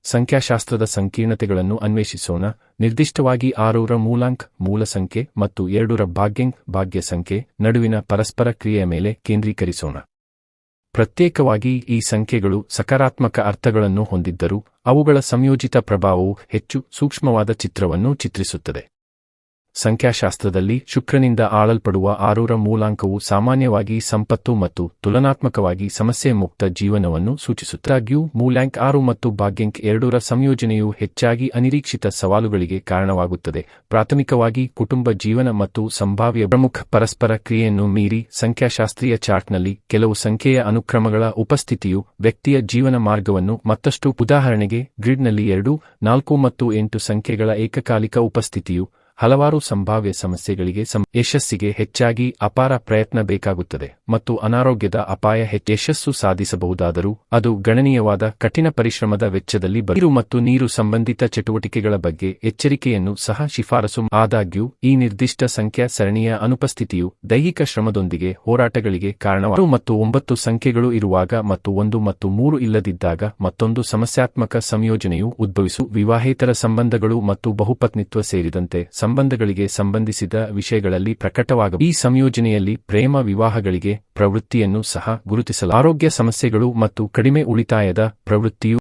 ಸಂಖ್ಯಾಶಾಸ್ತ್ರದ ಸಂಕೀರ್ಣತೆಗಳನ್ನು ಅನ್ವೇಷಿಸೋಣ. ನಿರ್ದಿಷ್ಟವಾಗಿ 6ರ ಮೂಲಾಂಕ ಮೂಲ ಸಂಖ್ಯೆ ಮತ್ತು 2ರ ಭಾಗ್ಯ ಸಂಖ್ಯೆ ನಡುವಿನ ಪರಸ್ಪರ ಕ್ರಿಯೆಯ ಮೇಲೆ ಕೇಂದ್ರೀಕರಿಸೋಣ. ಪ್ರತ್ಯೇಕವಾಗಿ ಈ ಸಂಖ್ಯೆಗಳು ಸಕಾರಾತ್ಮಕ ಅರ್ಥಗಳನ್ನು ಹೊಂದಿದ್ದರೂ ಅವುಗಳ ಸಂಯೋಜಿತ ಪ್ರಭಾವವು ಹೆಚ್ಚು ಸೂಕ್ಷ್ಮವಾದ ಚಿತ್ರವನ್ನು ಚಿತ್ರಿಸುತ್ತದೆ. ಸಂಖ್ಯಾಶಾಸ್ತ್ರದಲ್ಲಿ ಶುಕ್ರನಿಂದ ಆಳಲ್ಪಡುವ 6ರ ಮೂಲಾಂಕವು ಸಾಮಾನ್ಯವಾಗಿ ಸಂಪತ್ತು ಮತ್ತು ತುಲನಾತ್ಮಕವಾಗಿ ಸಮಸ್ಯೆ ಮುಕ್ತ ಜೀವನವನ್ನು ಸೂಚಿಸುತ್ತದೆ. ಆದಾಗ್ಯೂ ಮೂಲಾಂಕ 6 ಮತ್ತು ಭಾಗ್ಯಾಂಕ 2ರ ಸಂಯೋಜನೆಯು ಹೆಚ್ಚಾಗಿ ಅನಿರೀಕ್ಷಿತ ಸವಾಲುಗಳಿಗೆ ಕಾರಣವಾಗುತ್ತದೆ. ಪ್ರಾಥಮಿಕವಾಗಿ ಕುಟುಂಬ ಜೀವನ ಮತ್ತು ಸಂಭಾವ್ಯ ಪ್ರಮುಖ ಪರಸ್ಪರ ಕ್ರಿಯೆಯನ್ನು ಮೀರಿ ಸಂಖ್ಯಾಶಾಸ್ತ್ರೀಯ ಚಾರ್ಟ್ನಲ್ಲಿ ಕೆಲವು ಸಂಖ್ಯೆಯ ಅನುಕ್ರಮಗಳ ಉಪಸ್ಥಿತಿಯು ವ್ಯಕ್ತಿಯ ಜೀವನ ಮಾರ್ಗವನ್ನು ಮತ್ತಷ್ಟು ಉದಾಹರಣೆಗೆ ಗ್ರಿಡ್ನಲ್ಲಿ 2, 4 ಮತ್ತು 8 ಸಂಖ್ಯೆಗಳ ಏಕಕಾಲಿಕ ಉಪಸ್ಥಿತಿಯು ಹಲವಾರು ಸಂಭಾವ್ಯ ಸಮಸ್ಯೆಗಳಿಗೆ ಯಶಸ್ಸಿಗೆ ಹೆಚ್ಚಾಗಿ ಅಪಾರ ಪ್ರಯತ್ನ ಬೇಕಾಗುತ್ತದೆ ಮತ್ತು ಅನಾರೋಗ್ಯದ ಅಪಾಯ ಯಶಸ್ಸು ಸಾಧಿಸಬಹುದಾದರೂ ಅದು ಗಣನೀಯವಾದ ಕಠಿಣ ಪರಿಶ್ರಮದ ವೆಚ್ಚದಲ್ಲಿ ನೀರು ಮತ್ತು ನೀರು ಸಂಬಂಧಿತ ಚಟುವಟಿಕೆಗಳ ಬಗ್ಗೆ ಎಚ್ಚರಿಕೆಯನ್ನು ಸಹ ಶಿಫಾರಸು. ಆದಾಗ್ಯೂ ಈ ನಿರ್ದಿಷ್ಟ ಸಂಖ್ಯಾ ಸರಣಿಯ ಅನುಪಸ್ಥಿತಿಯು ದೈಹಿಕ ಶ್ರಮದೊಂದಿಗೆ ಹೋರಾಟಗಳಿಗೆ ಕಾರಣವಾಗುತ್ತದೆ ಮತ್ತು 9 ಸಂಖ್ಯೆಗಳು ಇರುವಾಗ ಮತ್ತು 1 ಮತ್ತು 3 ಇಲ್ಲದಿದ್ದಾಗ ಮತ್ತೊಂದು ಸಮಸ್ಯಾತ್ಮಕ ಸಂಯೋಜನೆಯು ಉದ್ಭವಿಸುತ್ತದೆ. ವಿವಾಹೇತರ ಸಂಬಂಧಗಳು ಮತ್ತು ಬಹುಪತ್ನಿತ್ವ ಸೇರಿದಂತೆ ಸಂಬಂಧಗಳಿಗೆ ಸಂಬಂಧಿಸಿದ ವಿಷಯಗಳಲ್ಲಿ ಪ್ರಕಟವಾಗಬಹುದು. ಈ ಸಂಯೋಜನೆಯಲ್ಲಿ ಪ್ರೇಮ ವಿವಾಹಗಳಿಗೆ ಪ್ರವೃತ್ತಿಯನ್ನು ಸಹ ಗುರುತಿಸಲಾಗಿದೆ. ಆರೋಗ್ಯ ಸಮಸ್ಯೆಗಳು ಮತ್ತು ಕಡಿಮೆ ಉಳಿತಾಯದ ಪ್ರವೃತ್ತಿಯು